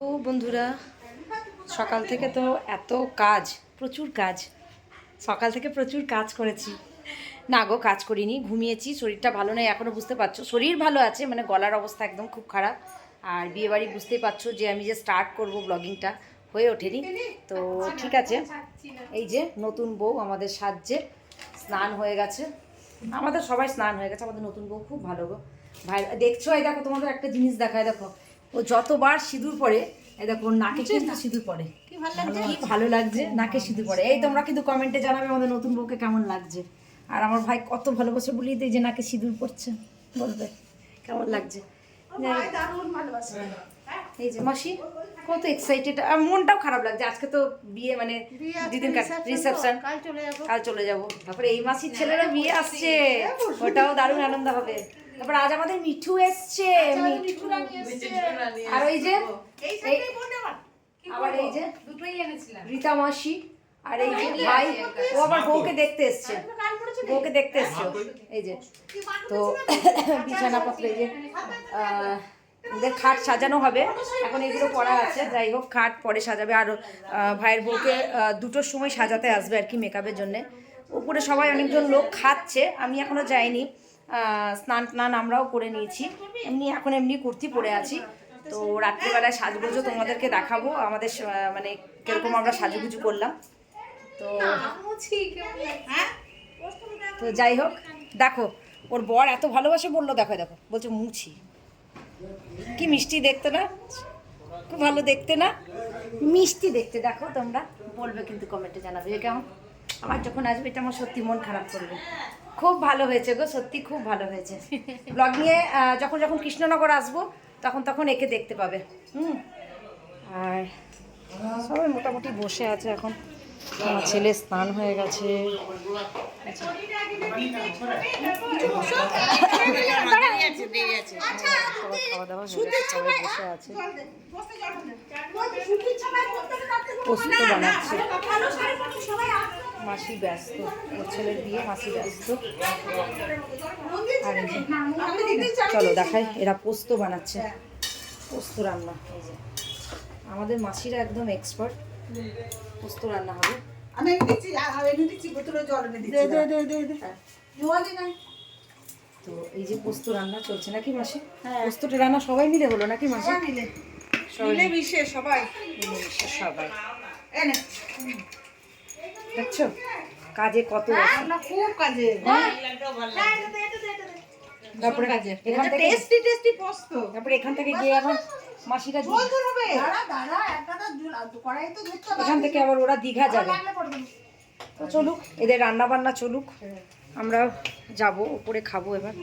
ও বন্ধুরা, সকাল থেকে তো এত কাজ, প্রচুর কাজ। সকাল থেকে প্রচুর কাজ করেছি। না গো, কাজ করিনি, ঘুমিয়েছি। শরীরটা ভালো নেই এখনও, বুঝতে পারছো। শরীর ভালো আছে, মানে গলার অবস্থা একদম খুব খারাপ। আর বিয়েবাড়ি বুঝতেই পারছো যে আমি যে স্টার্ট করব ব্লগিংটা, হয়ে ওঠেনি। তো ঠিক আছে, এই যে নতুন বউ আমাদের সাজছে, স্নান হয়ে গেছে। আমাদের সবাই স্নান হয়ে গেছে, আমাদের নতুন বউ খুব ভালো গো। ভাই দেখছো, এই দেখো, তোমাদের একটা জিনিস দেখায়, দেখো ও যতবার সিঁদুর পরে, এই দেখো ওর নাকে কিন্তু সিঁদুর পরে। কি ভালো লাগছে, নাকে সিঁদুর পরে। এই তোমরা কিন্তু কমেন্টে জানাবে আমাদের নতুন বউকে কেমন লাগছে। আর আমার ভাই কত ভালোবাসে বলি তো, এই যে নাকে সিঁদুর পড়ছে, বলবে কেমন লাগছে। এই যে মাসি কত এক্সাইটেড, আর মনটাও খারাপ লাগছে। আজকে তো বিয়ে, মানে দিদিন রিসেপশন, কাল চলে যাব। তারপরে এই মাসির ছেলেরও বিয়ে আসছে, ওটাও দারুণ আনন্দ হবে। তারপর আজ আমাদের মিঠু এসছে, আর ওই যে আবার এই যে রীতা মাসি, আর এই যে ভাই, ও আবার বউকে দেখতে এসছে, বউকে দেখতে এসছে। এই যে তো বিছানাপত্র, এই যে ওদের খাট সাজানো হবে এখন, এগুলো পড়া আছে। যাই হোক, খাট পরে সাজাবে। আর ভাইয়ের বউকে 2টোর সময় সাজাতে আসবে আর কি, মেকআপের জন্যে। উপরে সবাই অনেকজন লোক খাচ্ছে, আমি এখনও যাইনি। স্নান টান আমরাও করে নিয়েছি, এমনি কুর্তি পরে আছি। তো রাত্রিবেলায় সাজগুজো তোমাদেরকে দেখাবো, আমাদের মানে কীরকম আমরা সাজুগুজু করলাম। তো যাই হোক, দেখো ওর বর এত ভালোবাসে বললো, দেখো দেখো বলছে মুছি। কি মিষ্টি দেখতে না, খুব ভালো দেখতে না, মিষ্টি দেখতে। দেখো তোমরা বলবে কিন্তু, কমেন্টে জানাবে কেমন। আমার যখন আসবে এটা আমার সত্যি মন খারাপ করবে। খুব ভালো হয়েছে গো, সত্যি খুব ভালো হয়েছে। ব্লগ নিয়ে যখন যখন কৃষ্ণনগর আসবো তখন একে দেখতে পাবে। আর সবাই মোটামুটি বসে আছে এখন। আমার ছেলে স্নান হয়ে গেছে। খাওয়া দাওয়া হয়ে গেছে, সবাই বসে আছে। পোস্ত বানাচ্ছে, মাসি ব্যস্ত, ওর ছেলের বিয়ে, মাসি ব্যস্ত। আর চলো দেখাই, এরা পোস্ত বানাচ্ছে, পোস্ত রান্না। এই যে আমাদের মাসিরা একদম এক্সপার্ট, পোস্ত রান্না হবে। তো এই যে পোস্ত রান্না চলছে নাকি মাসি? পোস্তটা রান্না সবাই মিলে হলো নাকি মাসি? সবাই দেখছো কাজে কত, খুব কাজে। তারপরে এখান থেকে গিয়ে আবার মাসিরা, এখান থেকে আবার ওরা দীঘা যাবে। তো চলুক, এদের রান্না বান্না চলুক, আমরাও যাব উপরে, খাবো এবার।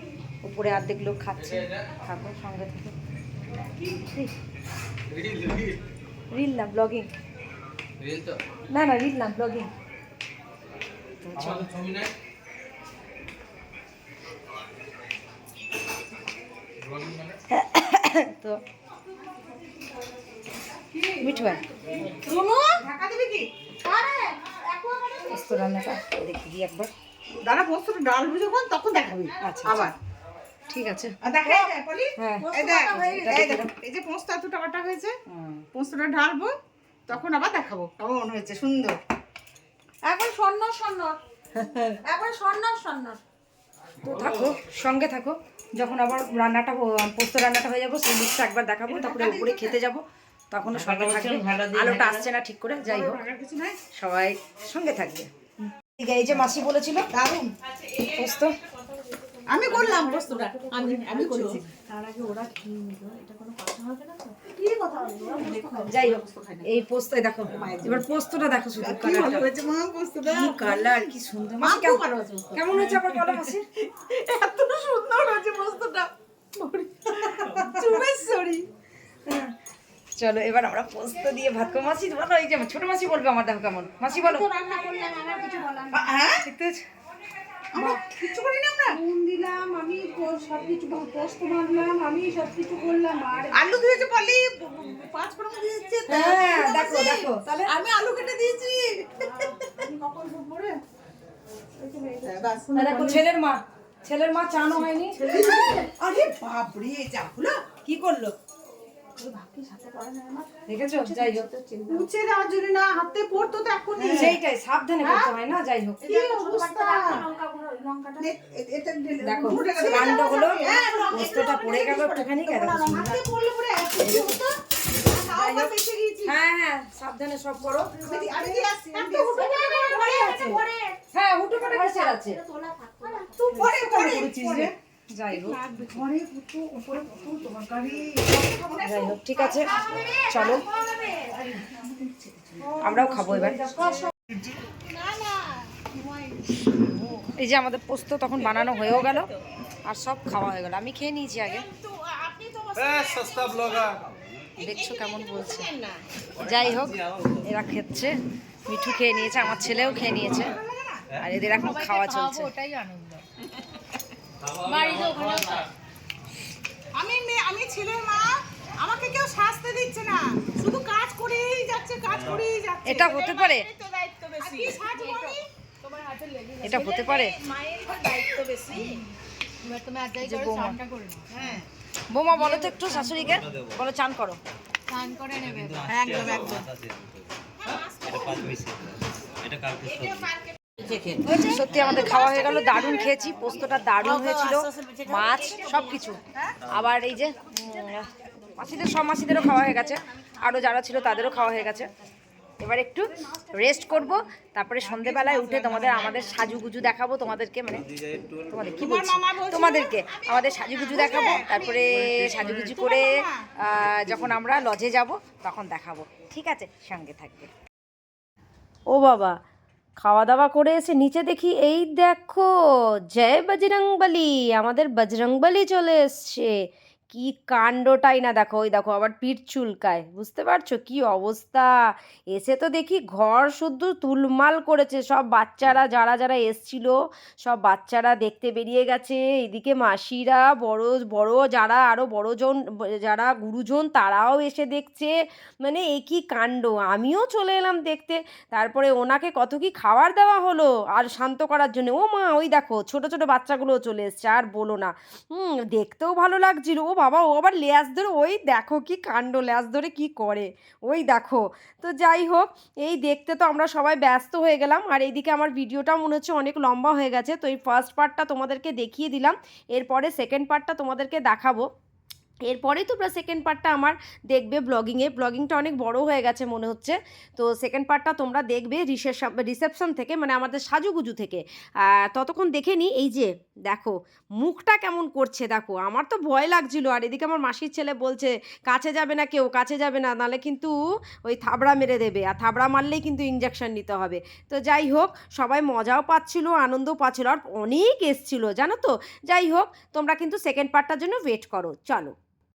উপরে অর্ধেক লোক খাচ্ছে, খাবো সঙ্গে থেকে। রিল না ব্লগিং, না না রিল না ব্লগিং। তো চলো, তো মিঠু ভাই পোস্ত রান্নাটা দেখি দিই একবার। দাঁড়া, পোস্তটা ডালবি যখন তখন দেখাবি। আচ্ছা আবার ঠিক আছে, এই যে পোস্ত এতটা কাটা হয়েছে, পোস্তটা ঢালবো তখন আবার দেখাবো কেমন হয়েছে, সুন্দর। এখন স্বর্ণ। তো থাকো, সঙ্গে থাকো। যখন আবার রান্নাটা, পোস্ত রান্নাটা হয়ে যাবো, সেই লিস্টটা একবার দেখাবো। তারপরে উপরে খেতে যাবো, তখনও সঙ্গে থাকবে। আলোটা আসছে না ঠিক করে, যাই হোক সবাই সঙ্গে থাকবে। এই যে মাসি বলেছিল দারুণ পোস্ত, আমি করলাম পোস্তটা, আমি করেছি। তার আগে ওরা কি নিল, এটা কোনো কথা হবে না তো? কি কথা হবে? যাই হোক, এই পোস্ত দেখো, এবার পোস্তটা দেখো, শুধু কালারটা হয়েছে মা, পোস্তটা কি কালার, কি সুন্দর। মাসি কেমন হয়েছে আবার বলো মাসি? এত সুন্দর হয়েছে পোস্তটা, চুমেশ্বরী। চলো এবার আমরা পোস্ত দিয়ে ভাত খাবো। মাসি বলো, এই যে ছোট মাসি বলবে আমার দেখো কেমন। মাসি বলো। রান্না করলাম, আমার কিছু বলার না। হ্যাঁ, আমরা কিছু করি না, আমরা নুন দিলাম, আমি সবকিছু পোস্ত বানালাম, আমি সবকিছু করলাম। আর আলু দিয়েছে বলি, 5 ফোড়ন দিয়েছে। হ্যাঁ দেখো দেখো, তাহলে আমি আলু কেটে দিয়েছি। কখন পরে দেখো, ছেলের মা চানো হয়নি। আরে বাপ রে, যা হলো, কি করলো? ওই ভাবকে সাথে করা যায় না। দেখেছো? যাই হোক, মুছে দেওয়ার জন্য না, হাতে পড়তো তো এখনই। সেইটাই সাবধানে করতে হয় না। যাই হোক, কি অবস্থা। দেখো কাণ্ড হলো, পোস্তটা পড়ে গেল একটুখানি। হাতে পড়লে পরে এত কি হতো। তাও বা বেঁচে গিয়েছি। হ্যাঁ হ্যাঁ, সাবধানে সব করো। আমি দিয়ে আসছি, আমি দিয়ে আসছি। হ্যাঁ, হুটু করে কিসের আছে? তুই পরে পরে। যাই হোক, ঘরে কত উপরে কত তরকারি। যাই হোক, ঠিক আছে, চলো আমরাও খাবো এবার। এই যে আমাদের পোস্ত তখন বানানো হয়েও গেল আর সব খাওয়া হয়ে গেল। আমি খেয়ে নিয়েছি আগে, দেখছো কেমন বলছে। যাই হোক, এরা খেচ্ছে, মিঠু খেয়ে নিয়েছে, আমার ছেলেও খেয়ে নিয়েছে, আর এদের এখন খাওয়া চলছে। আমি ছেলের মা, আমাকে কেউ শাস্তি দিচ্ছে না, শুধু কাজ করেই যাচ্ছে, কাজ করেই যাচ্ছে। এটা হতে পারে? দায়িত্ব বেশি। কি সাজবো আমি? তোমার হাতে লেগে এটা হতে পারে? মায়ের দায়িত্ব বেশি। এবার তুমি আজকে যে করে বৌমা। স্নানটা করে নাও। হ্যাঁ, বৌমা বলো তো একটু শাশুড়িকে, বলো চান করো। স্নান করে নেবে এবার। একদম একদম। সত্যি আমাদের খাওয়া হয়ে গেল, দারুণ খেয়েছি, পোস্তটা দারুণ হয়েছিল, মাছ সব কিছু। আবার এই যে মাসিদের, সব মাসিদেরও খাওয়া হয়ে গেছে, আরও যারা ছিল তাদেরও খাওয়া হয়ে গেছে। এবার একটু রেস্ট করব, তারপরে সন্ধেবেলায় উঠে তোমাদের আমাদের সাজুগুজু দেখাবো, তোমাদেরকে মানে তোমাদের কি বলছি, তোমাদেরকে আমাদের সাজুগুজু দেখাবো। তারপরে সাজুগুজু করে যখন আমরা লজে যাব তখন দেখাবো, ঠিক আছে? সঙ্গে থাকবে। ও বাবা, খাওয়া দাওয়া করে এসে নিচে দেখি এই দেখো জয় বজরংবলী, আমাদের বজরংবলী চলে এসছে। কি কাণ্ডটাই না দেখো, ওই দেখো আবার পিঠ চুলকায়, বুঝতে পারছো কি অবস্থা। এসে তো দেখি ঘর শুদ্ধ তুলমাল করেছে, সব বাচ্চারা যারা যারা এসছিল সব বাচ্চারা দেখতে বেরিয়ে গেছে, এদিকে মাসিরা বড় বড় যারা আরও বড়জন যারা গুরুজন তারাও এসে দেখছে, মানে এ কি কাণ্ড। আমিও চলে এলাম দেখতে। তারপরে ওনাকে কত কি খাবার দেওয়া হলো আর শান্ত করার জন্য। ও মা, ওই দেখো ছোট ছোট বাচ্চাগুলোও চলে এসছে, আর বলো না। দেখতেও ভালো লাগছিল। ও বাবা, ও আবার ল্যাজ ধরে, ওই দেখো কি কাণ্ড, ল্যাজ ধরে কি করে, ওই দেখো। তো যাই হোক, এই দেখতে তো আমরা সবাই ব্যস্ত হয়ে গেলাম, আর এইদিকে আমার ভিডিওটাও মনে হচ্ছে অনেক লম্বা হয়ে গেছে। তো এই ফার্স্ট পার্টটা তোমাদেরকে দেখিয়ে দিলাম, এরপরে সেকেন্ড পার্টটা তোমাদেরকে দেখাবো। এরপরেই তোমরা সেকেন্ড পার্টটা আমার দেখবে ব্লগিংয়ে। ব্লগিংটা অনেক বড় হয়ে গেছে মনে হচ্ছে, তো সেকেন্ড পার্টটা তোমরা দেখবে রিসেপশন থেকে, মানে আমাদের সাজুগুজু থেকে। ততক্ষণ দেখে নিই। এই যে দেখো মুখটা কেমন করছে, দেখো আমার তো ভয় লাগছিল। আর এদিকে আমার মাসির ছেলে বলছে কাছে যাবে না কেউ, কাছে যাবে না, নাহলে কিন্তু ওই থাবড়া মেরে দেবে, আর থাবড়া মারলেই কিন্তু ইঞ্জেকশন নিতে হবে। তো যাই হোক, সবাই মজাও পাচ্ছিল, আনন্দও পাচ্ছিল, আর অনেক এসছিল জানো তো। যাই হোক, তোমরা কিন্তু সেকেন্ড পার্টটার জন্য ওয়েট করো, চলো।